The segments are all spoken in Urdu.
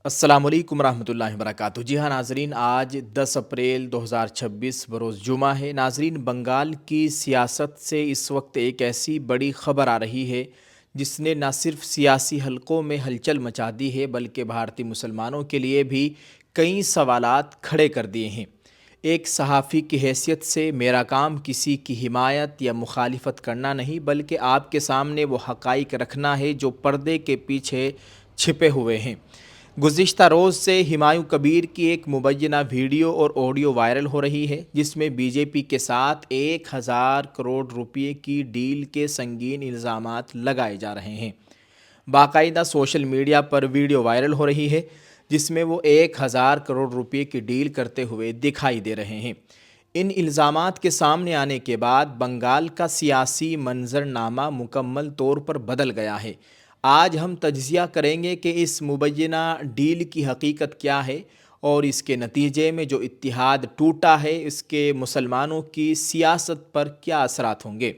السلام علیکم ورحمۃ اللہ وبرکاتہ۔ جی ہاں ناظرین، آج 10 اپریل 2026 بروز جمعہ ہے۔ ناظرین، بنگال کی سیاست سے اس وقت ایک ایسی بڑی خبر آ رہی ہے جس نے نہ صرف سیاسی حلقوں میں ہلچل مچا دی ہے بلکہ بھارتی مسلمانوں کے لیے بھی کئی سوالات کھڑے کر دیے ہیں۔ ایک صحافی کی حیثیت سے میرا کام کسی کی حمایت یا مخالفت کرنا نہیں بلکہ آپ کے سامنے وہ حقائق رکھنا ہے جو پردے کے پیچھے چھپے ہوئے ہیں۔ گزشتہ روز سے ہمایوں کبیر کی ایک مبینہ ویڈیو اور آڈیو وائرل ہو رہی ہے جس میں بی جے پی کے ساتھ 1,000 کروڑ روپے کی ڈیل کے سنگین الزامات لگائے جا رہے ہیں۔ باقاعدہ سوشل میڈیا پر ویڈیو وائرل ہو رہی ہے جس میں وہ 1,000 کروڑ روپے کی ڈیل کرتے ہوئے دکھائی دے رہے ہیں۔ ان الزامات کے سامنے آنے کے بعد بنگال کا سیاسی منظرنامہ مکمل طور پر بدل گیا ہے۔ آج ہم تجزیہ کریں گے کہ اس مبینہ ڈیل کی حقیقت کیا ہے اور اس کے نتیجے میں جو اتحاد ٹوٹا ہے اس کے مسلمانوں کی سیاست پر کیا اثرات ہوں گے۔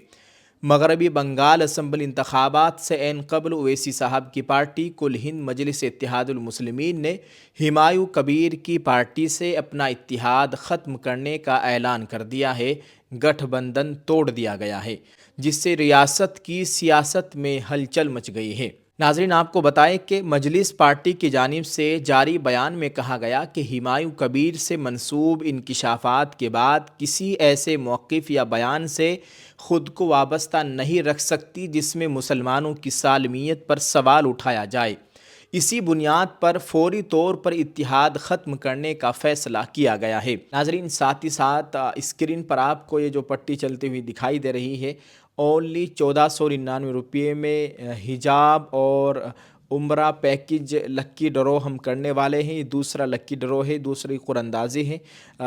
مغربی بنگال اسمبلی انتخابات سے عین قبل اویسی صاحب کی پارٹی کل ہند مجلس اتحاد المسلمین نے ہمایوں کبیر کی پارٹی سے اپنا اتحاد ختم کرنے کا اعلان کر دیا ہے۔ گٹھ بندھن توڑ دیا گیا ہے جس سے ریاست کی سیاست میں ہلچل مچ گئی ہے۔ ناظرین، آپ کو بتائیں کہ مجلس پارٹی کی جانب سے جاری بیان میں کہا گیا کہ ہمایوں کبیر سے منسوب انکشافات کے بعد کسی ایسے موقف یا بیان سے خود کو وابستہ نہیں رکھ سکتی جس میں مسلمانوں کی سالمیت پر سوال اٹھایا جائے۔ اسی بنیاد پر فوری طور پر اتحاد ختم کرنے کا فیصلہ کیا گیا ہے۔ ناظرین، ساتھ ہی ساتھ اسکرین پر آپ کو یہ جو پٹی چلتی ہوئی دکھائی دے رہی ہے، اونلی 1499 روپے میں حجاب اور عمرہ پیکج لکی ڈرو ہم کرنے والے ہیں۔ یہ دوسرا لکی ڈرو ہے، دوسری قراندازی ہے۔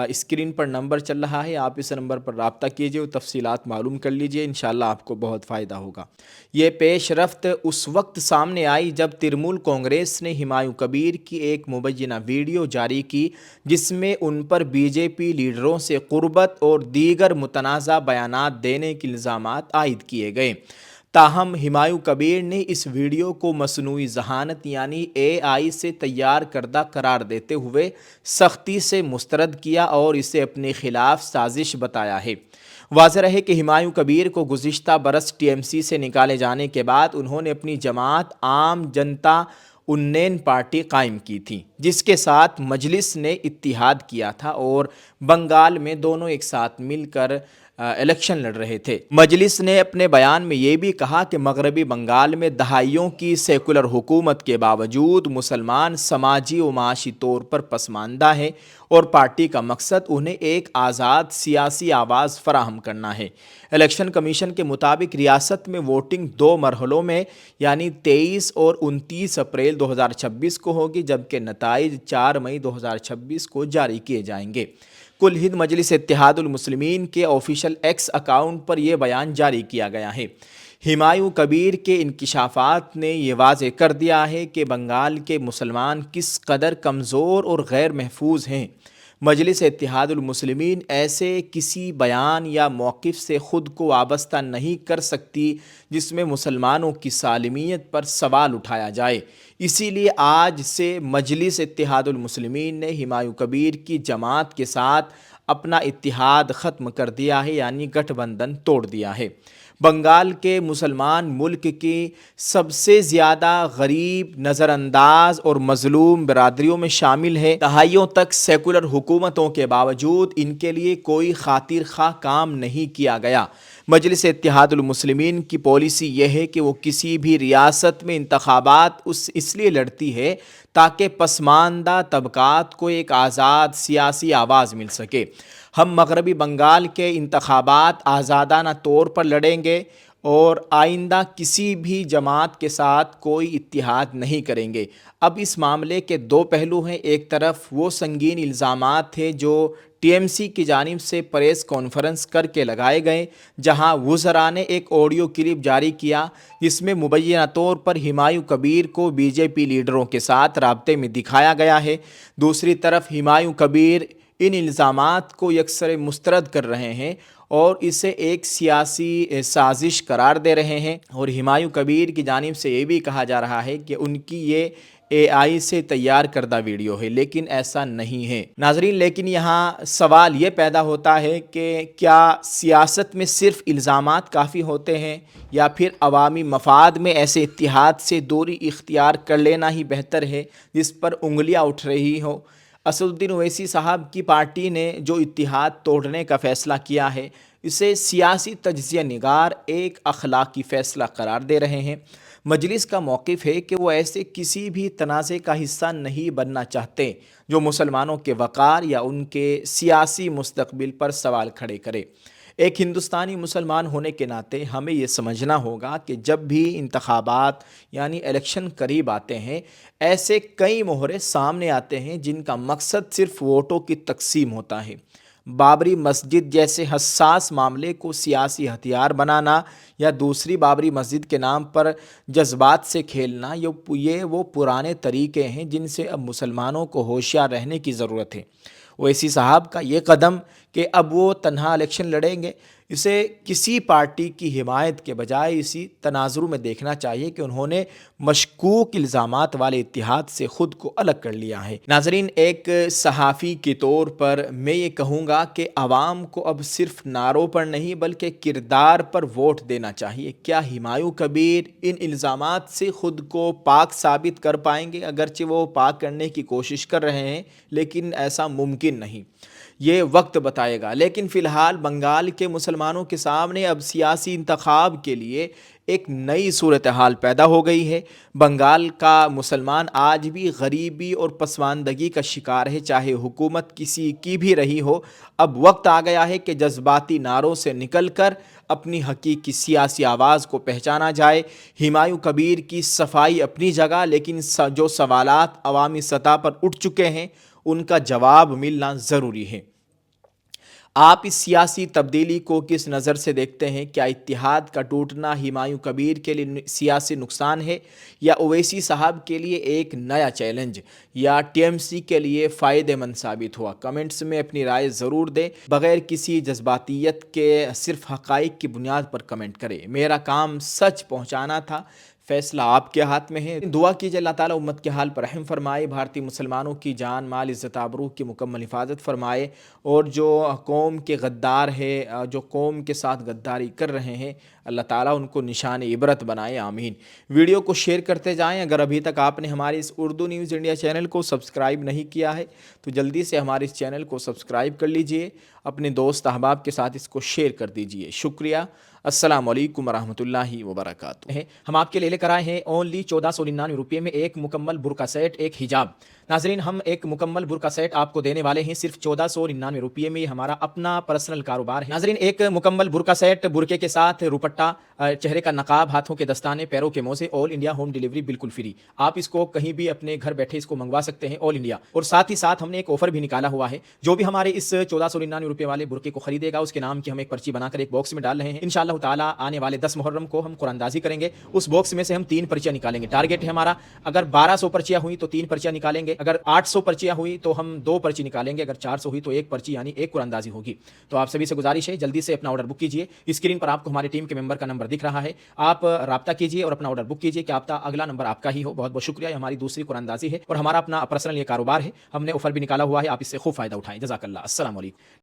اسکرین پر نمبر چل رہا ہے، آپ اس نمبر پر رابطہ کیجئے اور تفصیلات معلوم کر لیجئے، انشاءاللہ آپ کو بہت فائدہ ہوگا۔ یہ پیش رفت اس وقت سامنے آئی جب ترنمول کانگریس نے ہمایوں کبیر کی ایک مبینہ ویڈیو جاری کی جس میں ان پر بی جے پی لیڈروں سے قربت اور دیگر متنازع بیانات دینے کے الزامات عائد کیے گئے۔ تاہم ہمایوں کبیر نے اس ویڈیو کو مصنوعی ذہانت یعنی AI سے تیار کردہ قرار دیتے ہوئے سختی سے مسترد کیا اور اسے اپنے خلاف سازش بتایا ہے۔ واضح رہے کہ ہمایوں کبیر کو گزشتہ برس TMC سے نکالے جانے کے بعد انہوں نے اپنی جماعت عام جنتا انین پارٹی قائم کی تھی جس کے ساتھ مجلس نے اتحاد کیا تھا اور بنگال میں دونوں ایک ساتھ مل کر الیکشن لڑ رہے تھے۔ مجلس نے اپنے بیان میں یہ بھی کہا کہ مغربی بنگال میں دہائیوں کی سیکولر حکومت کے باوجود مسلمان سماجی و معاشی طور پر پسماندہ ہیں اور پارٹی کا مقصد انہیں ایک آزاد سیاسی آواز فراہم کرنا ہے۔ الیکشن کمیشن کے مطابق ریاست میں ووٹنگ 2 مرحلوں میں یعنی 23 اور 29 اپریل 2026 کو ہوگی جبکہ نتائج 4 مئی 2026 کو جاری کیے جائیں گے۔ کل ہند مجلس اتحاد المسلمین کے آفیشیل ایکس اکاؤنٹ پر یہ بیان جاری کیا گیا ہے۔ ہمایوں کبیر کے انکشافات نے یہ واضح کر دیا ہے کہ بنگال کے مسلمان کس قدر کمزور اور غیر محفوظ ہیں۔ مجلس اتحاد المسلمین ایسے کسی بیان یا موقف سے خود کو وابستہ نہیں کر سکتی جس میں مسلمانوں کی سالمیت پر سوال اٹھایا جائے۔ اسی لیے آج سے مجلس اتحاد المسلمین نے ہمایوں کبیر کی جماعت کے ساتھ اپنا اتحاد ختم کر دیا ہے یعنی گٹھ بندھن توڑ دیا ہے۔ بنگال کے مسلمان ملک کی سب سے زیادہ غریب، نظر انداز اور مظلوم برادریوں میں شامل ہے۔ دہائیوں تک سیکولر حکومتوں کے باوجود ان کے لیے کوئی خاطر خواہ کام نہیں کیا گیا۔ مجلس اتحاد المسلمین کی پالیسی یہ ہے کہ وہ کسی بھی ریاست میں انتخابات اس لیے لڑتی ہے تاکہ پسماندہ طبقات کو ایک آزاد سیاسی آواز مل سکے۔ ہم مغربی بنگال کے انتخابات آزادانہ طور پر لڑیں گے اور آئندہ کسی بھی جماعت کے ساتھ کوئی اتحاد نہیں کریں گے۔ اب اس معاملے کے 2 پہلو ہیں۔ ایک طرف وہ سنگین الزامات تھے جو TMC کی جانب سے پریس کانفرنس کر کے لگائے گئے جہاں وزراء نے ایک آڈیو کلپ جاری کیا جس میں مبینہ طور پر ہمایوں کبیر کو BJP لیڈروں کے ساتھ رابطے میں دکھایا گیا ہے۔ دوسری طرف ہمایوں کبیر ان الزامات کو یکسر مسترد کر رہے ہیں اور اسے ایک سیاسی سازش قرار دے رہے ہیں، اور ہمایوں کبیر کی جانب سے یہ بھی کہا جا رہا ہے کہ ان کی یہ AI سے تیار کردہ ویڈیو ہے، لیکن ایسا نہیں ہے ناظرین۔ لیکن یہاں سوال یہ پیدا ہوتا ہے کہ کیا سیاست میں صرف الزامات کافی ہوتے ہیں یا پھر عوامی مفاد میں ایسے اتحاد سے دوری اختیار کر لینا ہی بہتر ہے جس پر انگلیاں اٹھ رہی ہوں؟ اسد الدین اویسی صاحب کی پارٹی نے جو اتحاد توڑنے کا فیصلہ کیا ہے، اسے سیاسی تجزیہ نگار ایک اخلاقی فیصلہ قرار دے رہے ہیں۔ مجلس کا موقف ہے کہ وہ ایسے کسی بھی تنازع کا حصہ نہیں بننا چاہتے جو مسلمانوں کے وقار یا ان کے سیاسی مستقبل پر سوال کھڑے کرے۔ ایک ہندوستانی مسلمان ہونے کے ناطے ہمیں یہ سمجھنا ہوگا کہ جب بھی انتخابات یعنی الیکشن قریب آتے ہیں، ایسے کئی مہرے سامنے آتے ہیں جن کا مقصد صرف ووٹوں کی تقسیم ہوتا ہے۔ بابری مسجد جیسے حساس معاملے کو سیاسی ہتھیار بنانا یا دوسری بابری مسجد کے نام پر جذبات سے کھیلنا، یہ وہ پرانے طریقے ہیں جن سے اب مسلمانوں کو ہوشیار رہنے کی ضرورت ہے۔ اویسی صاحب کا یہ قدم کہ اب وہ تنہا الیکشن لڑیں گے، اسے کسی پارٹی کی حمایت کے بجائے اسی تناظر میں دیکھنا چاہیے کہ انہوں نے مشکوک الزامات والے اتحاد سے خود کو الگ کر لیا ہے۔ ناظرین، ایک صحافی کے طور پر میں یہ کہوں گا کہ عوام کو اب صرف نعروں پر نہیں بلکہ کردار پر ووٹ دینا چاہیے۔ کیا ہمایوں کبیر ان الزامات سے خود کو پاک ثابت کر پائیں گے؟ اگرچہ وہ پاک کرنے کی کوشش کر رہے ہیں، لیکن ایسا ممکن نہیں، یہ وقت بتائے گا۔ لیکن فی الحال بنگال کے مسلمانوں کے سامنے اب سیاسی انتخاب کے لیے ایک نئی صورتحال پیدا ہو گئی ہے۔ بنگال کا مسلمان آج بھی غریبی اور پسماندگی کا شکار ہے، چاہے حکومت کسی کی بھی رہی ہو۔ اب وقت آ گیا ہے کہ جذباتی نعروں سے نکل کر اپنی حقیقی سیاسی آواز کو پہچانا جائے۔ ہمایوں کبیر کی صفائی اپنی جگہ، لیکن جو سوالات عوامی سطح پر اٹھ چکے ہیں ان کا جواب ملنا ضروری ہے۔ آپ اس سیاسی تبدیلی کو کس نظر سے دیکھتے ہیں؟ کیا اتحاد کا ٹوٹنا ہمایوں کبیر کے لیے سیاسی نقصان ہے یا اویسی صاحب کے لیے ایک نیا چیلنج، یا TMC کے لیے فائدہ مند ثابت ہوا؟ کمنٹس میں اپنی رائے ضرور دیں، بغیر کسی جذباتیت کے صرف حقائق کی بنیاد پر کمنٹ کریں۔ میرا کام سچ پہنچانا تھا، فیصلہ آپ کے ہاتھ میں ہے۔ دعا کیجئے اللہ تعالیٰ امت کے حال پر رحم فرمائے، بھارتی مسلمانوں کی جان مال عزت آبرو کی مکمل حفاظت فرمائے، اور جو قوم کے غدار ہے، جو قوم کے ساتھ غداری کر رہے ہیں، اللہ تعالیٰ ان کو نشان عبرت بنائے، آمین۔ ویڈیو کو شیئر کرتے جائیں۔ اگر ابھی تک آپ نے ہمارے اس اردو نیوز انڈیا چینل کو سبسکرائب نہیں کیا ہے تو جلدی سے ہمارے اس چینل کو سبسکرائب کر لیجئے، اپنے دوست احباب کے ساتھ اس کو شیئر کر دیجئے۔ شکریہ۔ السلام علیکم ورحمۃ اللہ وبرکاتہ۔ ہم آپ کے لیے لے کر آئے ہیں اونلی 1499 روپے میں ایک مکمل برقع سیٹ، ایک حجاب۔ ناظرین، ہم ایک مکمل برقع سیٹ آپ کو دینے والے ہیں صرف 1499 روپے میں۔ یہ ہمارا اپنا پرسنل کاروبار ہے۔ ناظرین، ایک مکمل برقع سیٹ، برقعے کے ساتھ روپٹہ، چہرے کا نقاب، ہاتھوں کے دستانے، پیروں کے موزے، آل انڈیا ہوم ڈیلیوری بالکل فری۔ آپ اس کو کہیں بھی اپنے گھر بیٹھے اس کو منگوا سکتے ہیں، آل انڈیا۔ اور ساتھ ہی ساتھ ہم نے ایک آفر بھی نکالا ہوا ہے، جو بھی ہمارے اس 1499 روپے والے برقعے کو خریدے گا اس کے نام کی ہم ایک پرچی بنا کر ایک باکس میں ڈال رہے ہیں۔ انشاءاللہ تعالیٰ آنے والے 10 محرم کو ہم قرآن اندازی کریں گے، اس باکس میں سے ہم 3 پرچیاں نکالیں گے۔ ٹارگیٹ ہے ہمارا، اگر 1200 پرچیاں ہوئی تو 3 پرچیاں نکالیں گے، اگر 800 پرچیاں ہوئی تو ہم 2 پرچی نکالیں گے، اگر 400 ہوئی تو 1 پرچی یعنی 1 قرآن اندازی ہوگی۔ تو آپ سبھی سے گزارش ہے جلدی سے اپنا آرڈر بک کیجئے۔ اسکرین پر آپ کو ہماری ٹیم کے ممبر کا نمبر دکھ رہا ہے، آپ رابطہ کیجئے اور اپنا آرڈر بک کیجئے کہ آپ اگلا نمبر آپ کا ہی ہو۔ بہت بہت شکریہ، یہ ہماری دوسری قرآن اندازی ہے اور ہمارا اپنا پرسنل یہ کاروبار ہے، ہم نے آفر بھی نکالا ہوا ہے، آپ اس سے خوب فائدہ اٹھائیں۔ جزاک اللہ، السلام علیکم۔